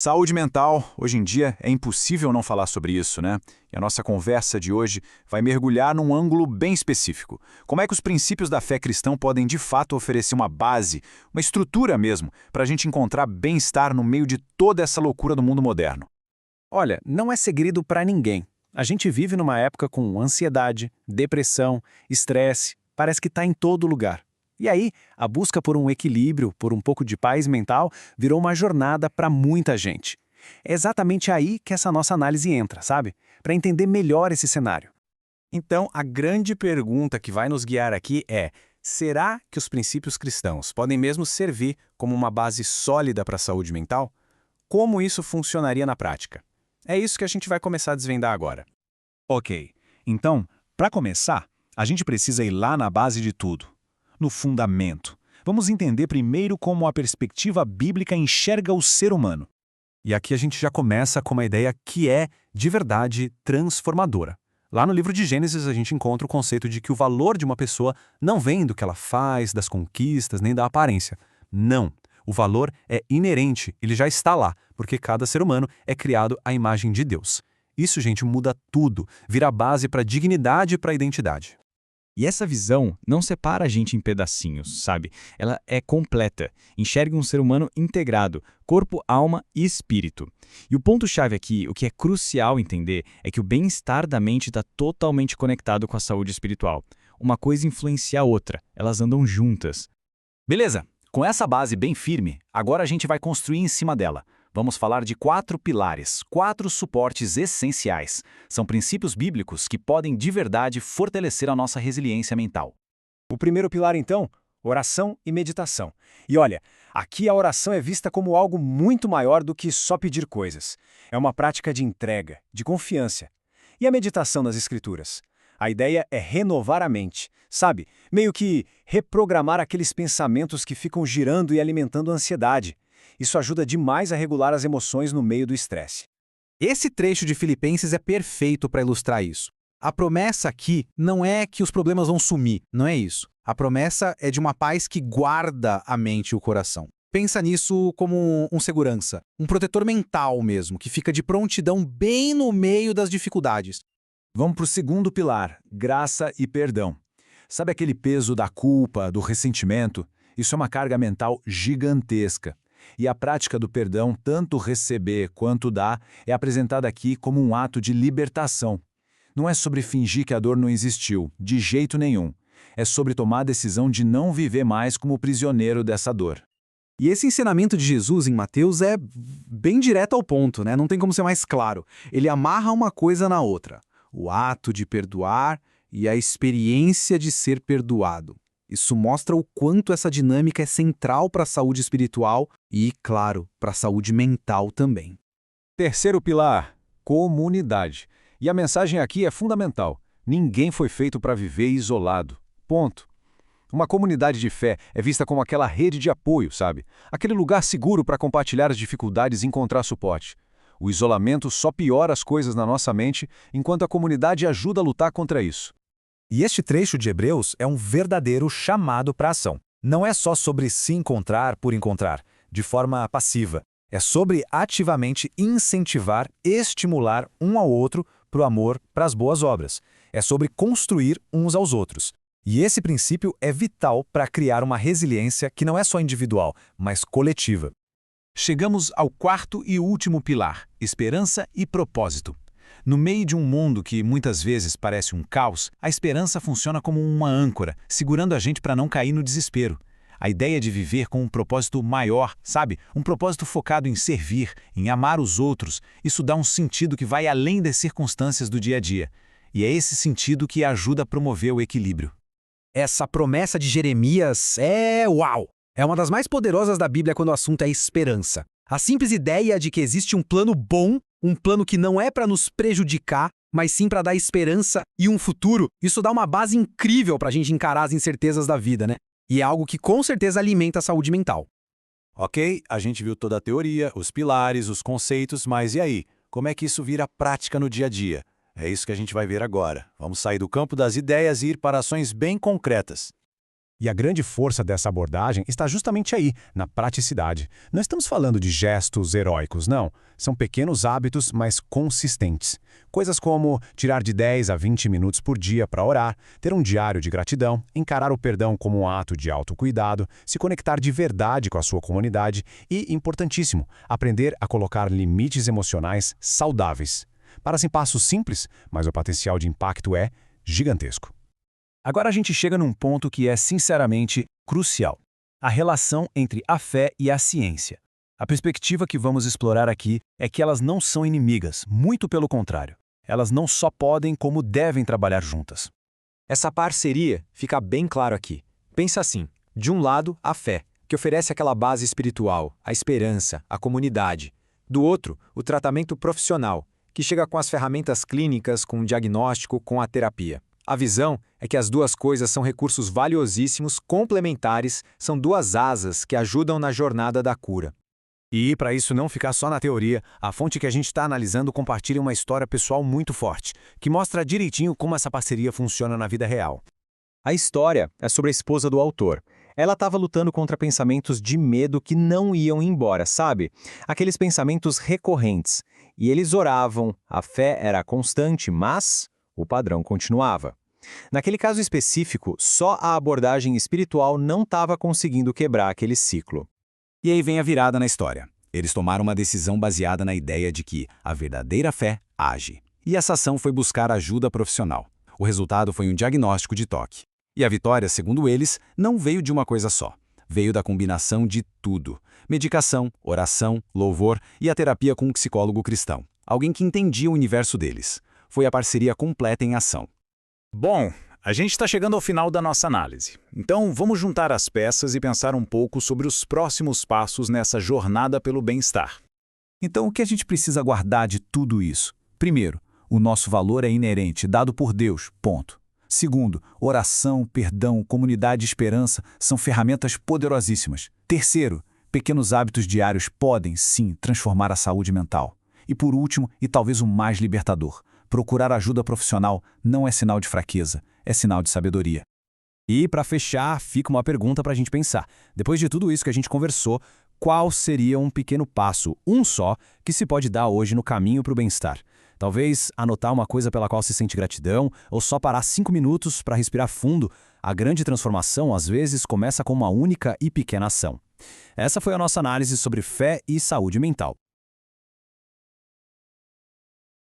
Saúde mental, hoje em dia, é impossível não falar sobre isso, né? E a nossa conversa de hoje vai mergulhar num ângulo bem específico. Como é que os princípios da fé cristã podem, de fato, oferecer uma base, uma estrutura mesmo, para a gente encontrar bem-estar no meio de toda essa loucura do mundo moderno? Olha, não é segredo para ninguém. A gente vive numa época com ansiedade, depressão, estresse, parece que está em todo lugar. E aí, a busca por um equilíbrio, por um pouco de paz mental, virou uma jornada para muita gente. É exatamente aí que essa nossa análise entra, sabe? Para entender melhor esse cenário. Então, a grande pergunta que vai nos guiar aqui é: será que os princípios cristãos podem mesmo servir como uma base sólida para a saúde mental? Como isso funcionaria na prática? É isso que a gente vai começar a desvendar agora. Ok, então, para começar, a gente precisa ir lá na base de tudo, no fundamento. Vamos entender primeiro como a perspectiva bíblica enxerga o ser humano. E aqui a gente já começa com uma ideia que é, de verdade, transformadora. Lá no livro de Gênesis a gente encontra o conceito de que o valor de uma pessoa não vem do que ela faz, das conquistas, nem da aparência. Não. O valor é inerente, ele já está lá, porque cada ser humano é criado à imagem de Deus. Isso, gente, muda tudo, vira base para a dignidade e para a identidade. E essa visão não separa a gente em pedacinhos, sabe? Ela é completa, enxerga um ser humano integrado, corpo, alma e espírito. E o ponto-chave aqui, o que é crucial entender, é que o bem-estar da mente está totalmente conectado com a saúde espiritual. Uma coisa influencia a outra, elas andam juntas. Beleza, com essa base bem firme, agora a gente vai construir em cima dela. Vamos falar de 4 pilares, 4 suportes essenciais. São princípios bíblicos que podem de verdade fortalecer a nossa resiliência mental. O primeiro pilar, então, oração e meditação. E olha, aqui a oração é vista como algo muito maior do que só pedir coisas. É uma prática de entrega, de confiança. E a meditação nas Escrituras? A ideia é renovar a mente, sabe? Meio que reprogramar aqueles pensamentos que ficam girando e alimentando a ansiedade. Isso ajuda demais a regular as emoções no meio do estresse. Esse trecho de Filipenses é perfeito para ilustrar isso. A promessa aqui não é que os problemas vão sumir, não é isso. A promessa é de uma paz que guarda a mente e o coração. Pensa nisso como um segurança, um protetor mental mesmo, que fica de prontidão bem no meio das dificuldades. Vamos para o segundo pilar, graça e perdão. Sabe aquele peso da culpa, do ressentimento? Isso é uma carga mental gigantesca. E a prática do perdão, tanto receber quanto dar, é apresentada aqui como um ato de libertação. Não é sobre fingir que a dor não existiu, de jeito nenhum. É sobre tomar a decisão de não viver mais como prisioneiro dessa dor. E esse ensinamento de Jesus em Mateus é bem direto ao ponto, né? Não tem como ser mais claro. Ele amarra uma coisa na outra: o ato de perdoar e a experiência de ser perdoado. Isso mostra o quanto essa dinâmica é central para a saúde espiritual e, claro, para a saúde mental também. Terceiro pilar, comunidade. E a mensagem aqui é fundamental. Ninguém foi feito para viver isolado. Ponto. Uma comunidade de fé é vista como aquela rede de apoio, sabe? Aquele lugar seguro para compartilhar as dificuldades e encontrar suporte. O isolamento só piora as coisas na nossa mente, enquanto a comunidade ajuda a lutar contra isso. E este trecho de Hebreus é um verdadeiro chamado para a ação. Não é só sobre se encontrar por encontrar, de forma passiva. É sobre ativamente incentivar, estimular um ao outro para o amor, para as boas obras. É sobre construir uns aos outros. E esse princípio é vital para criar uma resiliência que não é só individual, mas coletiva. Chegamos ao quarto e último pilar, esperança e propósito. No meio de um mundo que muitas vezes parece um caos, a esperança funciona como uma âncora, segurando a gente para não cair no desespero. A ideia de viver com um propósito maior, sabe? Um propósito focado em servir, em amar os outros, isso dá um sentido que vai além das circunstâncias do dia a dia. E é esse sentido que ajuda a promover o equilíbrio. Essa promessa de Jeremias é uau! É uma das mais poderosas da Bíblia quando o assunto é esperança. A simples ideia de que existe um plano bom, um plano que não é para nos prejudicar, mas sim para dar esperança e um futuro, isso dá uma base incrível para a gente encarar as incertezas da vida, né? E é algo que com certeza alimenta a saúde mental. Ok, a gente viu toda a teoria, os pilares, os conceitos, mas e aí? Como é que isso vira prática no dia a dia? É isso que a gente vai ver agora. Vamos sair do campo das ideias e ir para ações bem concretas. E a grande força dessa abordagem está justamente aí, na praticidade. Não estamos falando de gestos heróicos, não. São pequenos hábitos, mas consistentes. Coisas como tirar de 10 a 20 minutos por dia para orar, ter um diário de gratidão, encarar o perdão como um ato de autocuidado, se conectar de verdade com a sua comunidade e, importantíssimo, aprender a colocar limites emocionais saudáveis. Parecem passos simples, mas o potencial de impacto é gigantesco. Agora a gente chega num ponto que é, sinceramente, crucial. A relação entre a fé e a ciência. A perspectiva que vamos explorar aqui é que elas não são inimigas, muito pelo contrário. Elas não só podem, como devem trabalhar juntas. Essa parceria fica bem claro aqui. Pensa assim, de um lado, a fé, que oferece aquela base espiritual, a esperança, a comunidade. Do outro, o tratamento profissional, que chega com as ferramentas clínicas, com o diagnóstico, com a terapia. A visão é que as duas coisas são recursos valiosíssimos, complementares, são duas asas que ajudam na jornada da cura. E, para isso não ficar só na teoria, a fonte que a gente está analisando compartilha uma história pessoal muito forte, que mostra direitinho como essa parceria funciona na vida real. A história é sobre a esposa do autor. Ela estava lutando contra pensamentos de medo que não iam embora, sabe? Aqueles pensamentos recorrentes. E eles oravam, a fé era constante, mas o padrão continuava. Naquele caso específico, só a abordagem espiritual não estava conseguindo quebrar aquele ciclo. E aí vem a virada na história. Eles tomaram uma decisão baseada na ideia de que a verdadeira fé age. E essa ação foi buscar ajuda profissional. O resultado foi um diagnóstico de toque. E a vitória, segundo eles, não veio de uma coisa só. Veio da combinação de tudo. Medicação, oração, louvor e a terapia com um psicólogo cristão. Alguém que entendia o universo deles. Foi a parceria completa em ação. Bom, a gente está chegando ao final da nossa análise. Então, vamos juntar as peças e pensar um pouco sobre os próximos passos nessa jornada pelo bem-estar. Então, o que a gente precisa guardar de tudo isso? Primeiro, o nosso valor é inerente, dado por Deus, ponto. Segundo, oração, perdão, comunidade e esperança são ferramentas poderosíssimas. Terceiro, pequenos hábitos diários podem, sim, transformar a saúde mental. E por último, e talvez o mais libertador, procurar ajuda profissional não é sinal de fraqueza, é sinal de sabedoria. E, para fechar, fica uma pergunta para a gente pensar. Depois de tudo isso que a gente conversou, qual seria um pequeno passo, um só, que se pode dar hoje no caminho para o bem-estar? Talvez anotar uma coisa pela qual se sente gratidão, ou só parar 5 minutos para respirar fundo. A grande transformação, às vezes, começa com uma única e pequena ação. Essa foi a nossa análise sobre fé e saúde mental.